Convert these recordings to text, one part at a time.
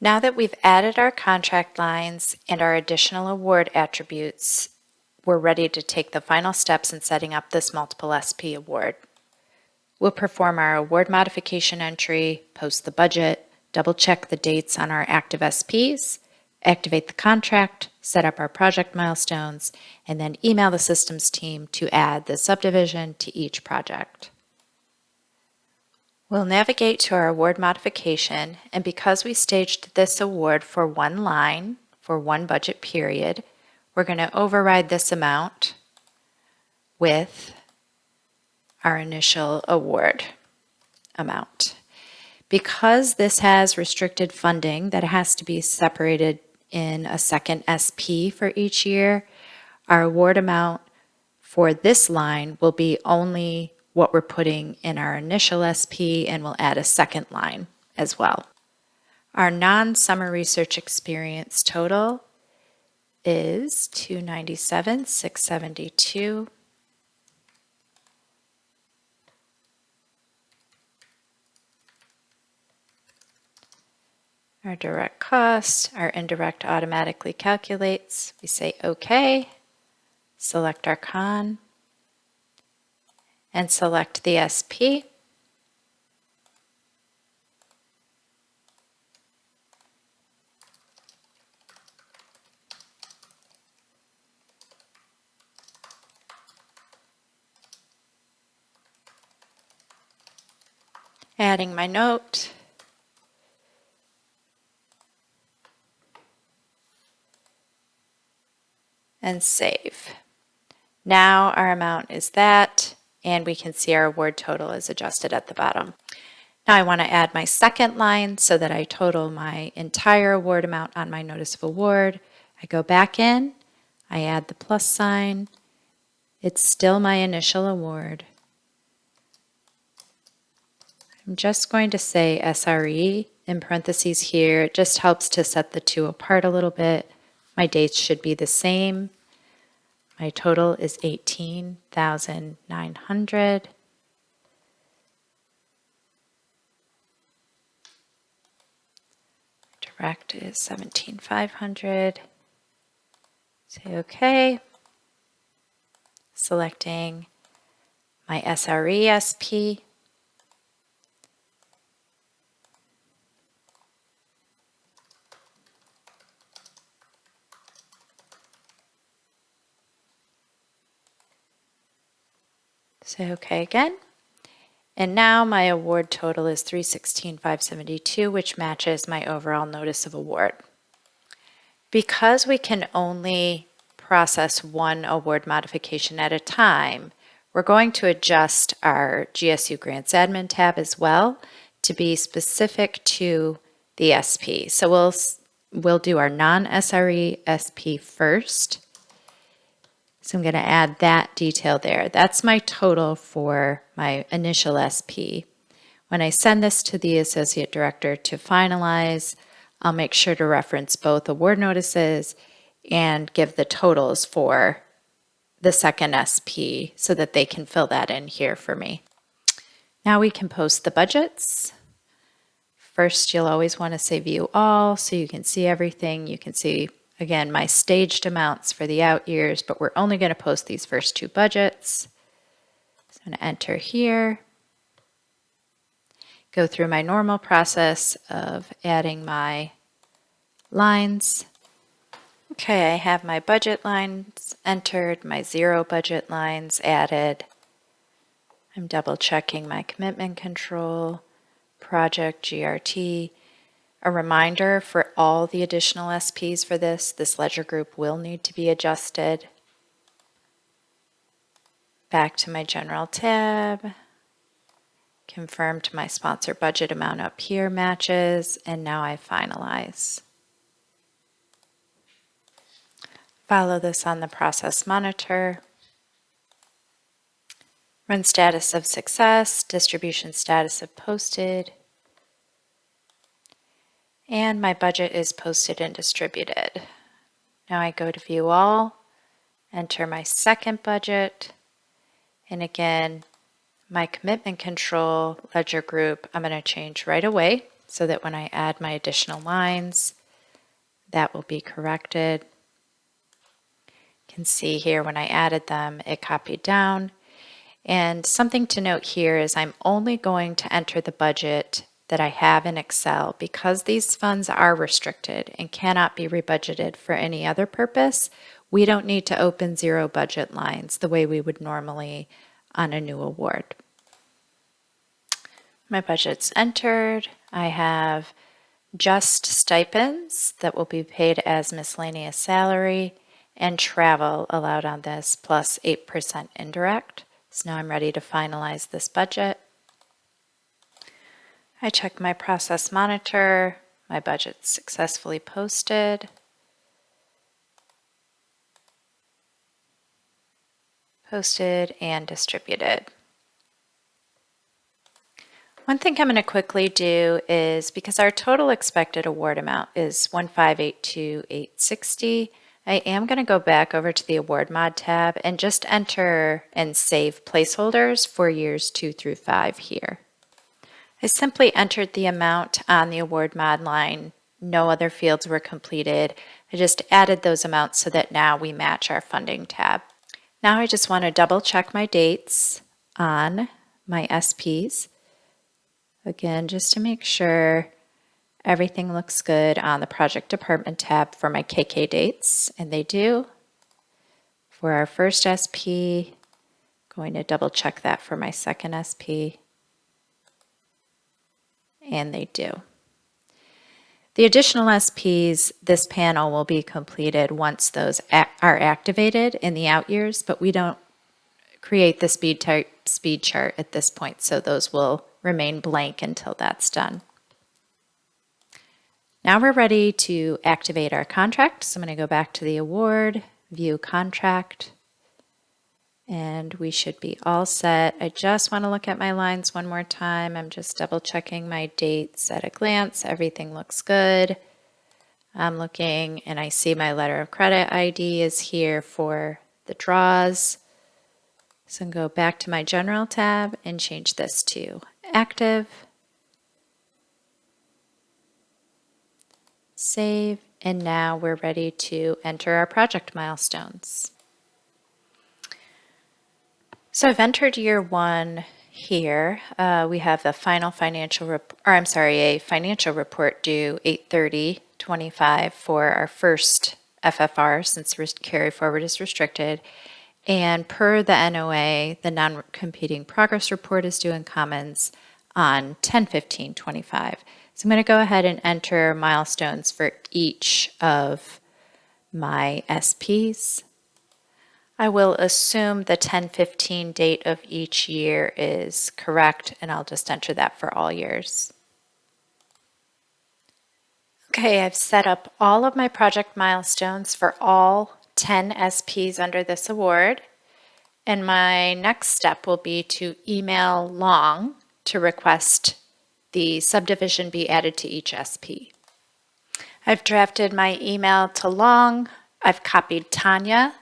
Now that we've added our contract lines and our additional award attributes, we're ready to take the final steps in setting up this multiple SP award. We'll perform our award modification entry, post the budget, double check the dates on our active SPs, activate the contract, set up our project milestones, and then email the systems team to add the subdivision to each project. We'll navigate to our award modification, and because we staged this award for one line for one budget period, we're going to override this amount with our initial award amount. Because this has restricted funding that has to be separated in a second SP for each year, our award amount for this line will be only what we're putting in our initial SP, and we'll add a second line as well. Our non-summer research experience total is $297,672. Our direct cost, our indirect automatically calculates. We say OK, select our con, and select the SP. Adding my note. And save. Now our amount is that, and we can see our award total is adjusted at the bottom. Now I want to add my second line so that I total my entire award amount on my notice of award. I go back in, I add the plus sign. It's still my initial award. I'm just going to say SRE in parentheses here. It just helps to set the two apart a little bit. My dates should be the same. My total is $18,900. Direct is $17,500. Say OK. Selecting my SRE SP. Say OK again. And now my award total is $316,572, which matches my overall notice of award. Because we can only process one award modification at a time, we're going to adjust our GSU Grants Admin tab as well to be specific to the SP. So we'll do our non-SRE SP first. So I'm going to add that detail there. That's my total for my initial SP. When I send this to the Associate Director to finalize, I'll make sure to reference both award notices and give the totals for the second SP so that they can fill that in here for me. Now we can post the budgets. First, you'll always want to say View All so you can see everything. You can see, again, my staged amounts for the out years, but we're only going to post these first two budgets. So I'm going to enter here. Go through my normal process of adding my lines. Okay, I have my budget lines entered, my zero budget lines added. I'm double checking my commitment control, project GRT. A reminder for all the additional SPs for this ledger group will need to be adjusted. Back to my general tab. Confirm to my sponsor budget amount up here matches, and now I finalize. Follow this on the process monitor. Run status of success, distribution status of posted, and my budget is posted and distributed. Now I go to View All, enter my second budget, and again, my commitment control ledger group I'm going to change right away. so that when I add my additional lines, that will be corrected. You can see here when I added them, it copied down. And something to note here is I'm only going to enter the budget that I have in Excel because these funds are restricted and cannot be rebudgeted for any other purpose. We don't need to open zero budget lines the way we would normally on a new award. My budget's entered. I have just stipends that will be paid as miscellaneous salary and travel allowed on this plus 8% indirect. So now I'm ready to finalize this budget. I check my process monitor. My budget's successfully posted. Posted and distributed. One thing I'm going to quickly do is, because our total expected award amount is 1582860, I am going to go back over to the award mod tab and just enter and save placeholders for years 2 through 5 here. I simply entered the amount on the award mod line. No other fields were completed. I just added those amounts so that now we match our funding tab. Now I just want to double check my dates on my SPs. Again, just to make sure everything looks good on the project department tab for my KK dates, and they do. For our first SP, going to double check that for my second SP, and they do. The additional SPs, this panel will be completed once those are activated in the out years, but we don't create the speed chart at this point, so those will remain blank until that's done. Now we're ready to activate our contract. So I'm going to go back to the award, view contract, and we should be all set. I just want to look at my lines one more time. I'm just double checking my dates at a glance. Everything looks good. I'm looking and I see my letter of credit ID is here for the draws. So I'm going to go back to my general tab and change this to active. Save, and now we're ready to enter our project milestones. So I've entered year 1 here. We have the final financial a financial report due 8/30/25 for our first FFR since carry forward is restricted. And per the NOA, the non-competing progress report is due in Commons on 10/15/25. So I'm going to go ahead and enter milestones for each of my SPs. I will assume the 10/15 date of each year is correct, and I'll just enter that for all years. Okay, I've set up all of my project milestones for all 10 SPs under this award, and my next step will be to email Long to request the subdivision be added to each SP. I've drafted my email to Long. I've copied Tanya.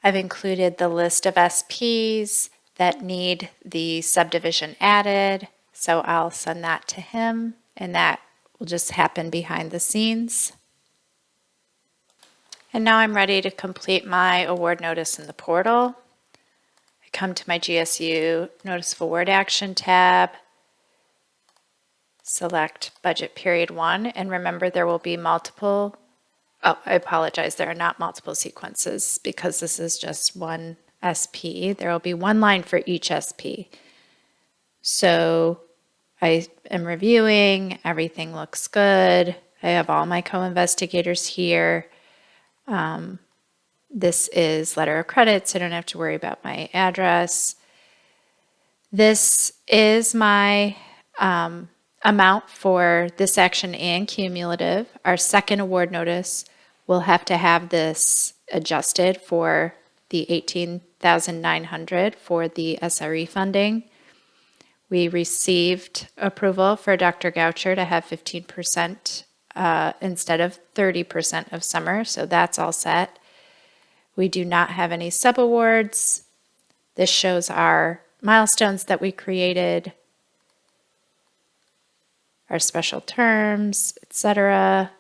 I've included the list of SPs that need the subdivision added, so I'll send that to him, and that will just happen behind the scenes. And now I'm ready to complete my award notice in the portal. I come to my GSU Notice of Award Action tab, select Budget Period 1, and remember there will be multiple, I apologize, there are not multiple sequences because this is just one SP. There will be one line for each SP. So I am reviewing, everything looks good. I have all my co-investigators here. This is letter of credit, so I don't have to worry about my address. This is my amount for this action and cumulative. Our second award notice will have to have this adjusted for the $18,900 for the SRE funding. We received approval for Dr. Goucher to have 15% instead of 30% of summer, so that's all set. We do not have any subawards. This shows our milestones that we created, our special terms, etc.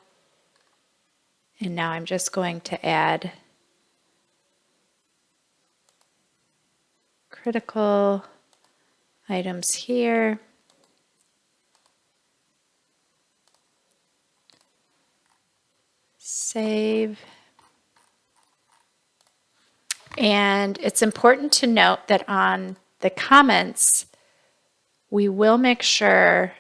And now I'm just going to add critical items here. Save. And it's important to note that on the comments, we will make sure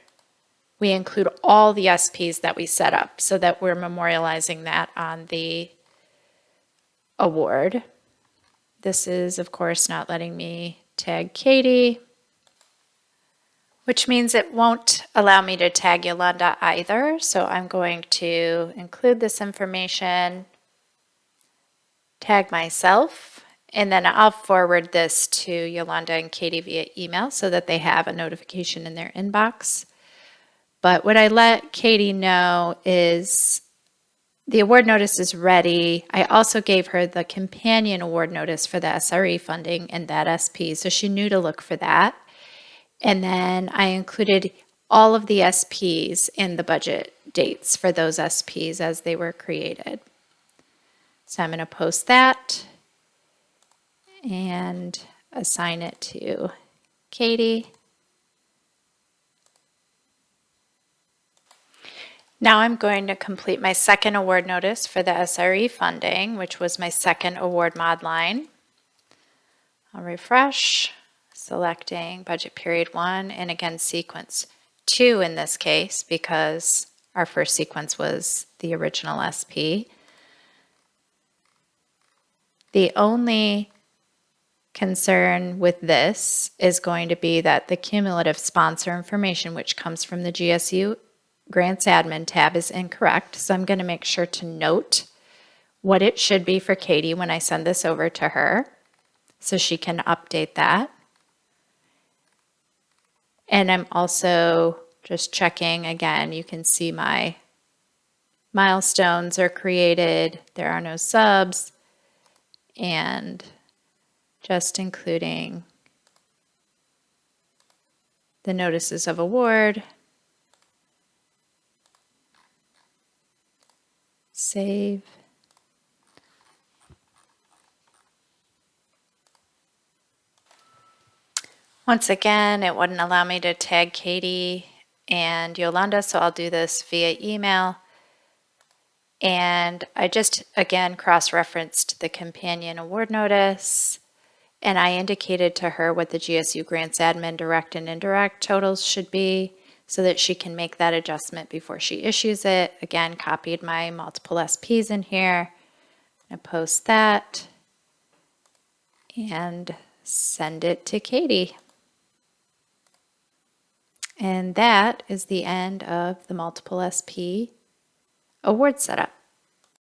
we include all the SPs that we set up so that we're memorializing that on the award. This is, of course, not letting me tag Katie, which means it won't allow me to tag Yolanda either. So I'm going to include this information, tag myself, and then I'll forward this to Yolanda and Katie via email so that they have a notification in their inbox. But what I let Katie know is the award notice is ready. I also gave her the companion award notice for the SRE funding and that SP, so she knew to look for that. And then I included all of the SPs in the budget dates for those SPs as they were created. So I'm going to post that and assign it to Katie. Now I'm going to complete my second award notice for the SRE funding, which was my second award mod line. I'll refresh, selecting budget period 1, and again sequence 2 in this case because our first sequence was the original SP. The only concern with this is going to be that the cumulative sponsor information, which comes from the GSU Grants Admin tab, is incorrect. So I'm going to make sure to note what it should be for Katie when I send this over to her so she can update that. And I'm also just checking again, you can see my milestones are created, there are no subs, and just including the notices of award. Save. Once again, it wouldn't allow me to tag Katie and Yolanda, so I'll do this via email. And I just, again, cross-referenced the companion award notice, and I indicated to her what the GSU Grants Admin direct and indirect totals should be so that she can make that adjustment before she issues it. Again, copied my multiple SPs in here. I'm going to post that and send it to Katie. And that is the end of the multiple SP award setup.